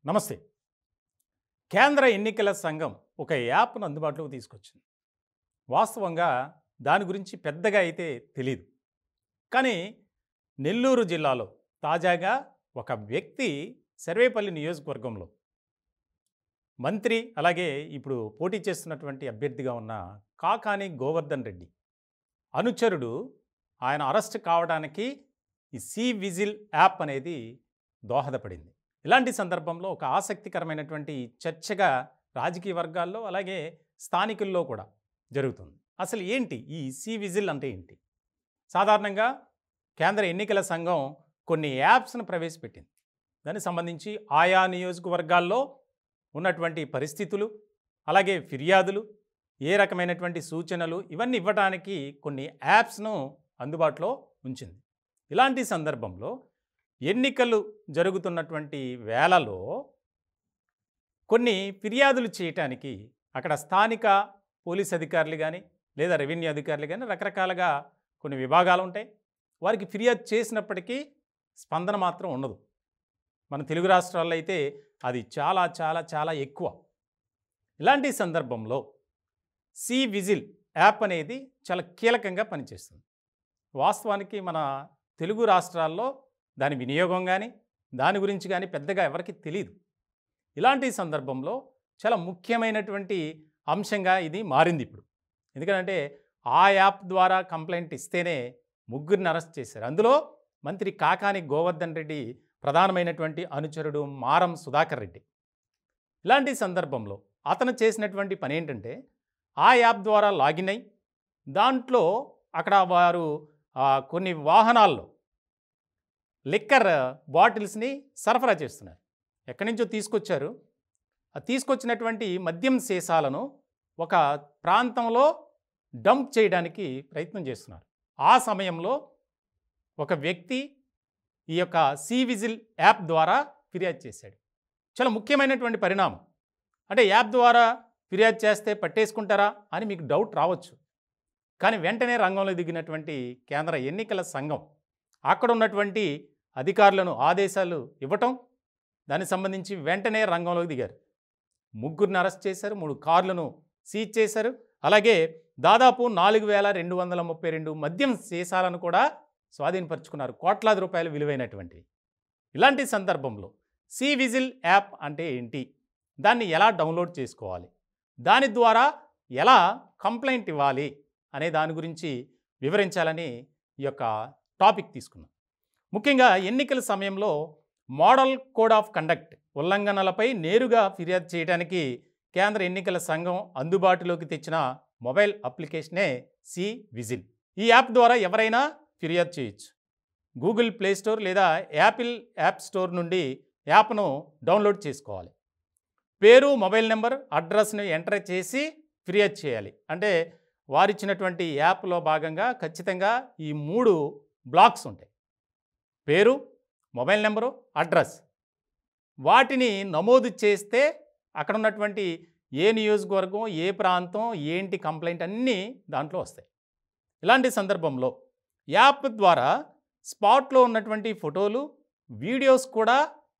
నమస్తే. కేంద్ర ఎన్నికల సంఘం ఒక యాప్‌ను అందుబాటులోకి తీసుకొచ్చింది. వాస్తవంగా దాని గురించి పెద్దగా అయితే తెలీదు. కానీ నెల్లూరు జిల్లాలో తాజాగా ఒక వ్యక్తి సర్వేపల్లి నియోజకవర్గంలో మంత్రి, అలాగే ఇప్పుడు పోటీ చేస్తున్నటువంటి అభ్యర్థిగా ఉన్న కాకాని గోవర్ధన్ రెడ్డి అనుచరుడు ఆయన అరెస్ట్ కావడానికి ఈ సి విజిల్ యాప్ అనేది దోహదపడింది. ఇలాంటి సందర్భంలో ఒక ఆసక్తికరమైనటువంటి చర్చగా రాజకీయ వర్గాల్లో అలాగే స్థానికుల్లో కూడా జరుగుతుంది. అసలు ఏంటి ఈ సి విజిల్ అంటే ఏంటి? సాధారణంగా కేంద్ర ఎన్నికల సంఘం కొన్ని యాప్స్ను ప్రవేశపెట్టింది. దానికి సంబంధించి ఆయా నియోజకవర్గాల్లో ఉన్నటువంటి పరిస్థితులు, అలాగే ఫిర్యాదులు, ఏ రకమైనటువంటి సూచనలు ఇవన్నీ ఇవ్వడానికి కొన్ని యాప్స్ను అందుబాటులో ఉంచింది. ఇలాంటి సందర్భంలో ఎన్నికలు జరుగుతున్నటువంటి వేళలో కొన్ని ఫిర్యాదులు చేయటానికి అక్కడ స్థానిక పోలీస్ అధికారులు కానీ లేదా రెవెన్యూ అధికారులు కానీ రకరకాలుగా కొన్ని విభాగాలు ఉంటాయి. వారికి ఫిర్యాదు చేసినప్పటికీ స్పందన మాత్రం ఉండదు. మన తెలుగు రాష్ట్రాల్లో అయితే అది చాలా చాలా చాలా ఎక్కువ. ఇలాంటి సందర్భంలో సి విజిల్ యాప్ అనేది చాలా కీలకంగా పనిచేస్తుంది. వాస్తవానికి మన తెలుగు రాష్ట్రాల్లో దాని వినియోగం కానీ దాని గురించి కానీ పెద్దగా ఎవరికి తెలియదు. ఇలాంటి సందర్భంలో చాలా ముఖ్యమైనటువంటి అంశంగా ఇది మారింది ఇప్పుడు. ఎందుకంటే ఆ యాప్ ద్వారా కంప్లైంట్ ఇస్తేనే ముగ్గురిని అరెస్ట్ చేశారు. అందులో మంత్రి కాకాని గోవర్ధన్ రెడ్డి ప్రధానమైనటువంటి అనుచరుడు మారం సుధాకర్ రెడ్డి. ఇలాంటి సందర్భంలో అతను చేసినటువంటి పని ఏంటంటే ఆ యాప్ ద్వారా లాగిన్ అయ్యి దాంట్లో అక్కడ వారు కొన్ని వాహనాల్లో లిక్కర్ బాటిల్స్ని సరఫరా చేస్తున్నారు. ఎక్కడి నుంచో తీసుకొచ్చారు. ఆ తీసుకొచ్చినటువంటి మద్యం సీసాలను ఒక ప్రాంతంలో డంప్ చేయడానికి ప్రయత్నం చేస్తున్నారు. ఆ సమయంలో ఒక వ్యక్తి ఈ యొక్క సి విజిల్ యాప్ ద్వారా ఫిర్యాదు చేశాడు. చాలా ముఖ్యమైనటువంటి పరిణామం. అంటే యాప్ ద్వారా ఫిర్యాదు చేస్తే పట్టేసుకుంటారా అని మీకు డౌట్ రావచ్చు. కానీ వెంటనే రంగంలో దిగినటువంటి కేంద్ర ఎన్నికల సంఘం అక్కడ ఉన్నటువంటి అధికారులను ఆదేశాలు ఇవ్వటం, దానికి సంబంధించి వెంటనే రంగంలోకి దిగారు. ముగ్గురిని అరెస్ట్ చేశారు, 3 కార్లను సీజ్ చేశారు. అలాగే దాదాపు 4,232 మద్యం సీసాలను కూడా స్వాధీనపరుచుకున్నారు. కోట్లాది రూపాయలు విలువైనటువంటివి. ఇలాంటి సందర్భంలో సి విజిల్ యాప్ అంటే ఏంటి, దాన్ని ఎలా డౌన్లోడ్ చేసుకోవాలి, దాని ద్వారా ఎలా కంప్లైంట్ ఇవ్వాలి అనే దాని గురించి వివరించాలని ఈ యొక్క టాపిక్ తీసుకున్నాం. ముఖ్యంగా ఎన్నికల సమయంలో మోడల్ కోడ్ ఆఫ్ కండక్ట్ ఉల్లంఘనలపై నేరుగా ఫిర్యాదు చేయడానికి కేంద్ర ఎన్నికల సంఘం అందుబాటులోకి తెచ్చిన మొబైల్ అప్లికేషనే సి విజిల్. ఈ యాప్ ద్వారా ఎవరైనా ఫిర్యాదు చేయొచ్చు. గూగుల్ ప్లే స్టోర్ లేదా యాపిల్ యాప్ స్టోర్ నుండి యాప్ను డౌన్లోడ్ చేసుకోవాలి. పేరు, మొబైల్ నెంబర్, అడ్రస్ను ఎంటర్ చేసి ఫిర్యాదు చేయాలి. అంటే వారిచ్చినటువంటి యాప్లో భాగంగా ఖచ్చితంగా ఈ 3 బ్లాక్స్ ఉంటాయి. పేరు, మొబైల్ నెంబరు, అడ్రస్. వాటిని నమోదు చేస్తే అక్కడ ఉన్నటువంటి ఏ నియోజకవర్గం, ఏ ప్రాంతం, ఏంటి కంప్లైంట్ అన్నీ దాంట్లో వస్తాయి. ఇలాంటి సందర్భంలో యాప్ ద్వారా స్పాట్లో ఉన్నటువంటి ఫోటోలు, వీడియోస్ కూడా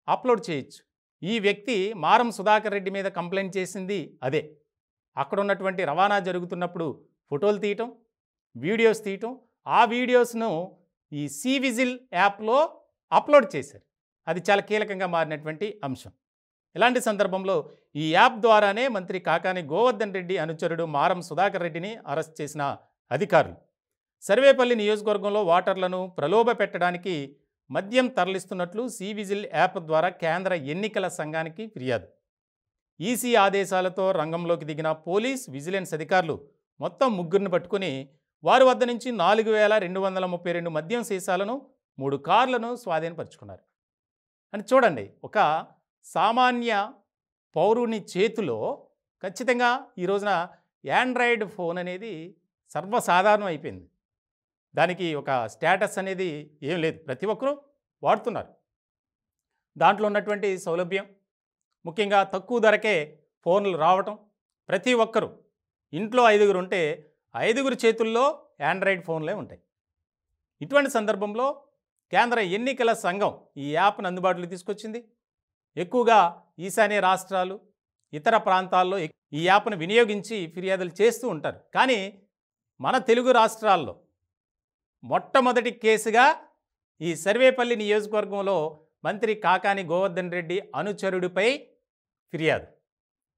అప్లోడ్ చేయొచ్చు. ఈ వ్యక్తి మారం సుధాకర్ రెడ్డి మీద కంప్లైంట్ చేసింది అదే. అక్కడ ఉన్నటువంటి రవాణా జరుగుతున్నప్పుడు ఫోటోలు తీయటం, వీడియోస్ తీయటం, ఆ వీడియోస్ను ఈ సి విజిల్ యాప్లో అప్లోడ్ చేశారు. అది చాలా కీలకంగా మారినటువంటి అంశం. ఇలాంటి సందర్భంలో ఈ యాప్ ద్వారానే మంత్రి కాకాని గోవర్ధన్ రెడ్డి అనుచరుడు మారం సుధాకర్ రెడ్డిని అరెస్ట్ చేసిన అధికారులు సర్వేపల్లి నియోజకవర్గంలో ఓటర్లను ప్రలోభ పెట్టడానికి మద్యం తరలిస్తున్నట్లు సి విజిల్ యాప్ ద్వారా కేంద్ర ఎన్నికల సంఘానికి ఫిర్యాదు. ఈసీ ఆదేశాలతో రంగంలోకి దిగిన పోలీస్, విజిలెన్స్ అధికారులు మొత్తం ముగ్గురిని పట్టుకుని వారి వద్ద నుంచి 4,232 మద్యం సీసాలను, 3 కార్లను స్వాధీనపరుచుకున్నారు. అని చూడండి, ఒక సామాన్య పౌరుని చేతిలో ఖచ్చితంగా ఈ రోజున యాండ్రాయిడ్ ఫోన్ అనేది సర్వసాధారణం అయిపోయింది. దానికి ఒక స్టేటస్ అనేది ఏం లేదు, ప్రతి ఒక్కరూ వాడుతున్నారు. దాంట్లో ఉన్నటువంటి సౌలభ్యం, ముఖ్యంగా తక్కువ ధరకే ఫోన్లు రావటం, ప్రతి ఒక్కరూ ఇంట్లో 5గురు ఉంటే 5గురి చేతుల్లో యాండ్రాయిడ్ ఫోన్లే ఉంటాయి. ఇటువంటి సందర్భంలో కేంద్ర ఎన్నికల సంఘం ఈ యాప్ను అందుబాటులోకి తీసుకొచ్చింది. ఎక్కువగా ఈశాన్య రాష్ట్రాలు, ఇతర ప్రాంతాల్లో ఈ యాప్ను వినియోగించి ఫిర్యాదులు చేస్తూ ఉంటారు. కానీ మన తెలుగు రాష్ట్రాల్లో మొట్టమొదటి కేసుగా ఈ సర్వేపల్లి నియోజకవర్గంలో మంత్రి కాకాని గోవర్ధన్ రెడ్డి అనుచరుడిపై ఫిర్యాదు.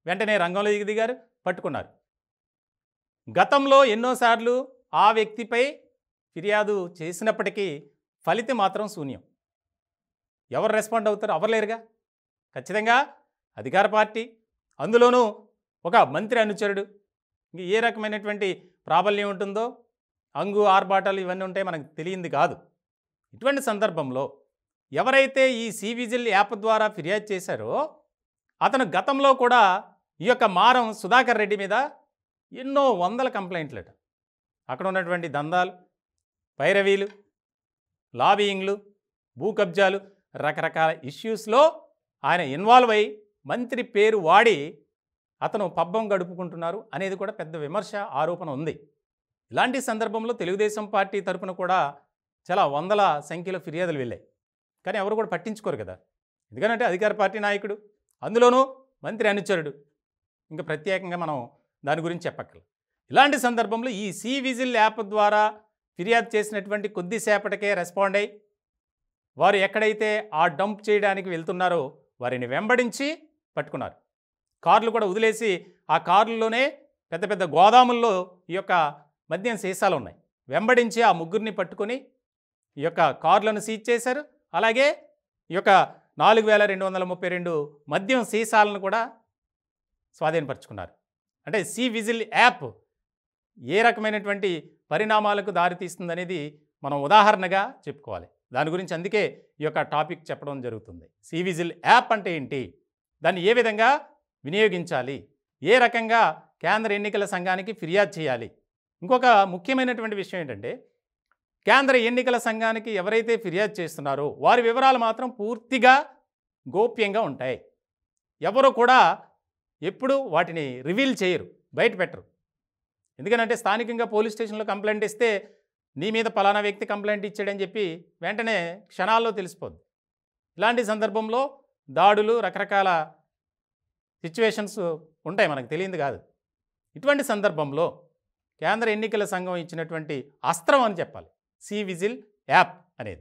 వెంటనే రంగంలో దిగారు, పట్టుకున్నారు. గతంలో ఎన్నోసార్లు ఆ వ్యక్తిపై ఫిర్యాదు చేసినప్పటికీ ఫలితం మాత్రం శూన్యం. ఎవరు రెస్పాండ్ అవుతారు? ఎవరు లేరుగా. ఖచ్చితంగా అధికార పార్టీ, అందులోనూ ఒక మంత్రి అనుచరుడు, ఇంక ఏ రకమైనటువంటి ప్రాబల్యం ఉంటుందో, అంగు ఆర్భాటాలు ఇవన్నీ ఉంటాయి, మనకు తెలియంది కాదు. ఇటువంటి సందర్భంలో ఎవరైతే ఈ సివిజిల్ యాప్ ద్వారా ఫిర్యాదు చేశారో అతను గతంలో కూడా ఈ యొక్క మారం సుధాకర్ రెడ్డి మీద ఎన్నో వందల కంప్లైంట్లట. అక్కడ ఉన్నటువంటి దందాలు, పైరవీలు, లాబియింగ్లు, భూ కబ్జాలు, రకరకాల ఇష్యూస్లో ఆయన ఇన్వాల్వ్ అయ్యి మంత్రి పేరు వాడి అతను పబ్బం గడుపుకుంటున్నారు అనేది కూడా పెద్ద విమర్శ, ఆరోపణ ఉంది. ఇలాంటి సందర్భంలో తెలుగుదేశం పార్టీ తరపున కూడా చాలా వందల సంఖ్యలో ఫిర్యాదులు వెళ్ళాయి. కానీ ఎవరు కూడా పట్టించుకోరు కదా. ఎందుకంటే అధికార పార్టీ నాయకుడు, అందులోనూ మంత్రి అనుచరుడు, ఇంకా ప్రత్యేకంగా మనం దాని గురించి చెప్పక్కర్లేదు. ఇలాంటి సందర్భంలో ఈ సివిజిల్ యాప్ ద్వారా ఫిర్యాదు చేసినటువంటి కొద్దిసేపటికే రెస్పాండ్ అయ్యి వారు ఎక్కడైతే ఆ డంప్ చేయడానికి వెళ్తున్నారో వారిని వెంబడించి పట్టుకున్నారు. కార్లు కూడా వదిలేసి ఆ కార్లలోనే పెద్ద పెద్ద గోదాముల్లో ఈ యొక్క మద్యం సీసాలు ఉన్నాయి. వెంబడించి ఆ ముగ్గురిని పట్టుకొని ఈ యొక్క కార్లను సీజ్ చేశారు. అలాగే ఈ యొక్క 4232 మద్యం సీసాలను కూడా స్వాధీనపరుచుకున్నారు. అంటే సివిజిల్ యాప్ ఏ రకమైనటువంటి పరిణామాలకు దారితీస్తుందనేది మనం ఉదాహరణగా చెప్పుకోవాలి. దాని గురించి అందుకే ఈ యొక్క టాపిక్ చెప్పడం జరుగుతుంది. సివిజిల్ యాప్ అంటే ఏంటి, దాన్ని ఏ విధంగా వినియోగించాలి, ఏ రకంగా కేంద్ర ఎన్నికల సంఘానికి ఫిర్యాదు చేయాలి. ఇంకొక ముఖ్యమైనటువంటి విషయం ఏంటంటే, కేంద్ర ఎన్నికల సంఘానికి ఎవరైతే ఫిర్యాదు చేస్తున్నారో వారి వివరాలు మాత్రం పూర్తిగా గోప్యంగా ఉంటాయి. ఎవరు కూడా ఎప్పుడు వాటిని రివీల్ చేయరు, బయట పెట్టరు. ఎందుకంటే స్థానికంగా పోలీస్ స్టేషన్లో కంప్లైంట్ ఇస్తే నీ మీద పలానా వ్యక్తి కంప్లైంట్ ఇచ్చాడని చెప్పి వెంటనే క్షణాల్లో తెలిసిపోద్ది. ఇలాంటి సందర్భంలో దాడులు, రకరకాల సిచ్యువేషన్స్ ఉంటాయి, మనకు తెలియదు కాదు. ఇటువంటి సందర్భంలో కేంద్ర ఎన్నికల సంఘం ఇచ్చినటువంటి అస్త్రం అని చెప్పాలి సివిజిల్ యాప్ అనేది.